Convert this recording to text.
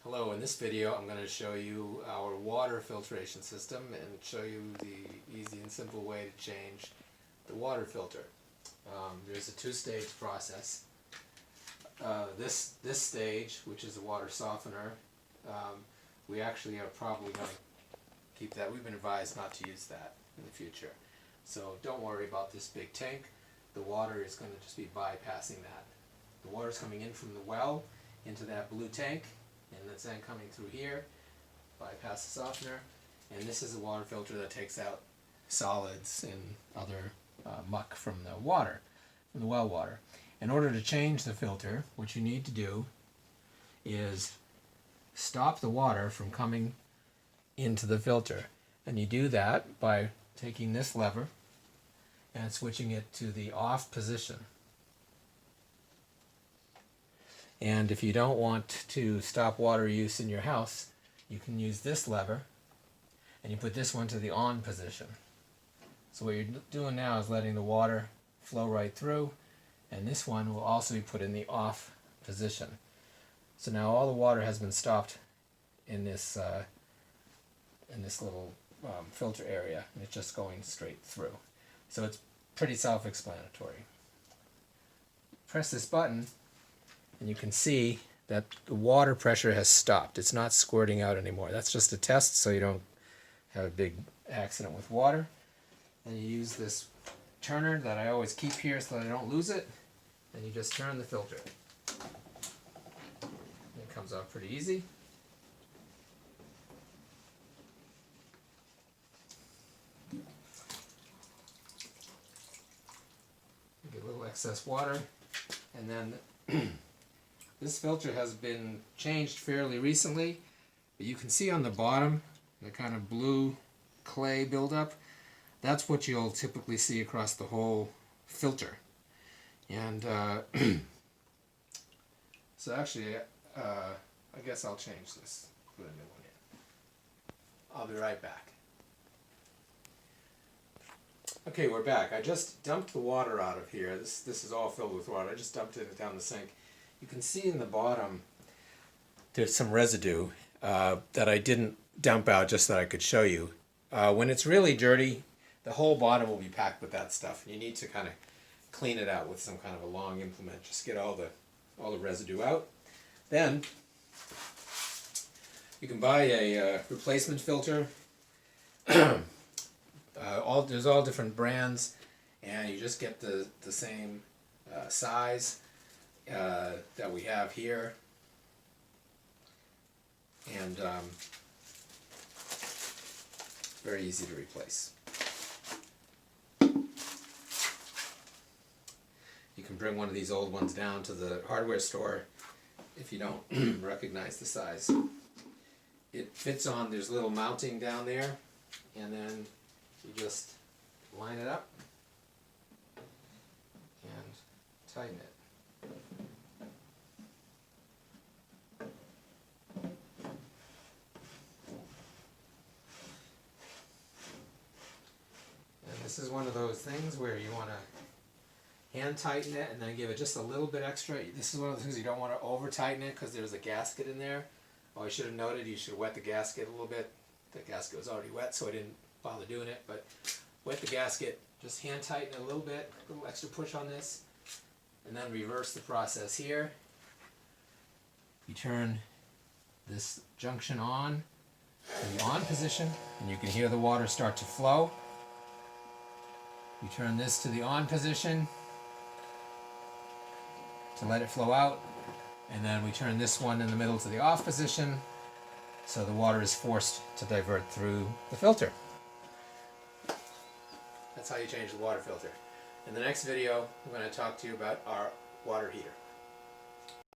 Hello, in this video I'm going to show you our water filtration system and show you the easy and simple way to change the water filter. There's a two-stage process. This stage, which is the water softener, we actually are probably going to keep that. We've been advised not to use that in the future. So don't worry about this big tank. The water is going to just be bypassing that. The water is coming in from the well into that blue tank, and it's then coming through here, bypass the softener, and this is a water filter that takes out solids and other muck from the water, from the well water. In order to change the filter, what you need to do is stop the water from coming into the filter, and you do that by taking this lever and switching it to the off position. And if you don't want to stop water use in your house, you can use this lever and you put this one to the on position. So what you're doing now is letting the water flow right through, and this one will also be put in the off position. So now all the water has been stopped in this little filter area, and it's just going straight through. So it's pretty self-explanatory. Press this button and you can see that the water pressure has stopped. It's not squirting out anymore. That's just a test so you don't have a big accident with water. And you use this turner that I always keep here so that I don't lose it, and you just turn the filter. It comes out pretty easy. You get a little excess water, and then this filter has been changed fairly recently, but you can see on the bottom the kind of blue clay buildup. That's what you'll typically see across the whole filter. And so actually, I guess I'll change this. Put a new one in. I'll be right back. Okay, we're back. I just dumped the water out of here. This is all filled with water. I just dumped it down the sink. You can see in the bottom there's some residue that I didn't dump out just so that I could show you. When it's really dirty, the whole bottom will be packed with that stuff. You need to kind of clean it out with some kind of a long implement. Just get all the residue out. Then you can buy a replacement filter. There's all different brands, and you just get the same size that we have here, and very easy to replace. You can bring one of these old ones down to the hardware store if you don't recognize the size. It fits on, there's a little mounting down there, and then you just line it up and tighten it. This is one of those things where you want to hand tighten it and then give it just a little bit extra. This is one of the things you don't want to over tighten it because there's a gasket in there. Oh, I should have noted you should wet the gasket a little bit. The gasket was already wet, so I didn't bother doing it, but wet the gasket, just hand tighten it a little bit, a little extra push on this, and then reverse the process here. You turn this junction on in the on position, and you can hear the water start to flow. You turn this to the on position to let it flow out, and then we turn this one in the middle to the off position so the water is forced to divert through the filter. That's how you change the water filter. In the next video, I'm going to talk to you about our water heater.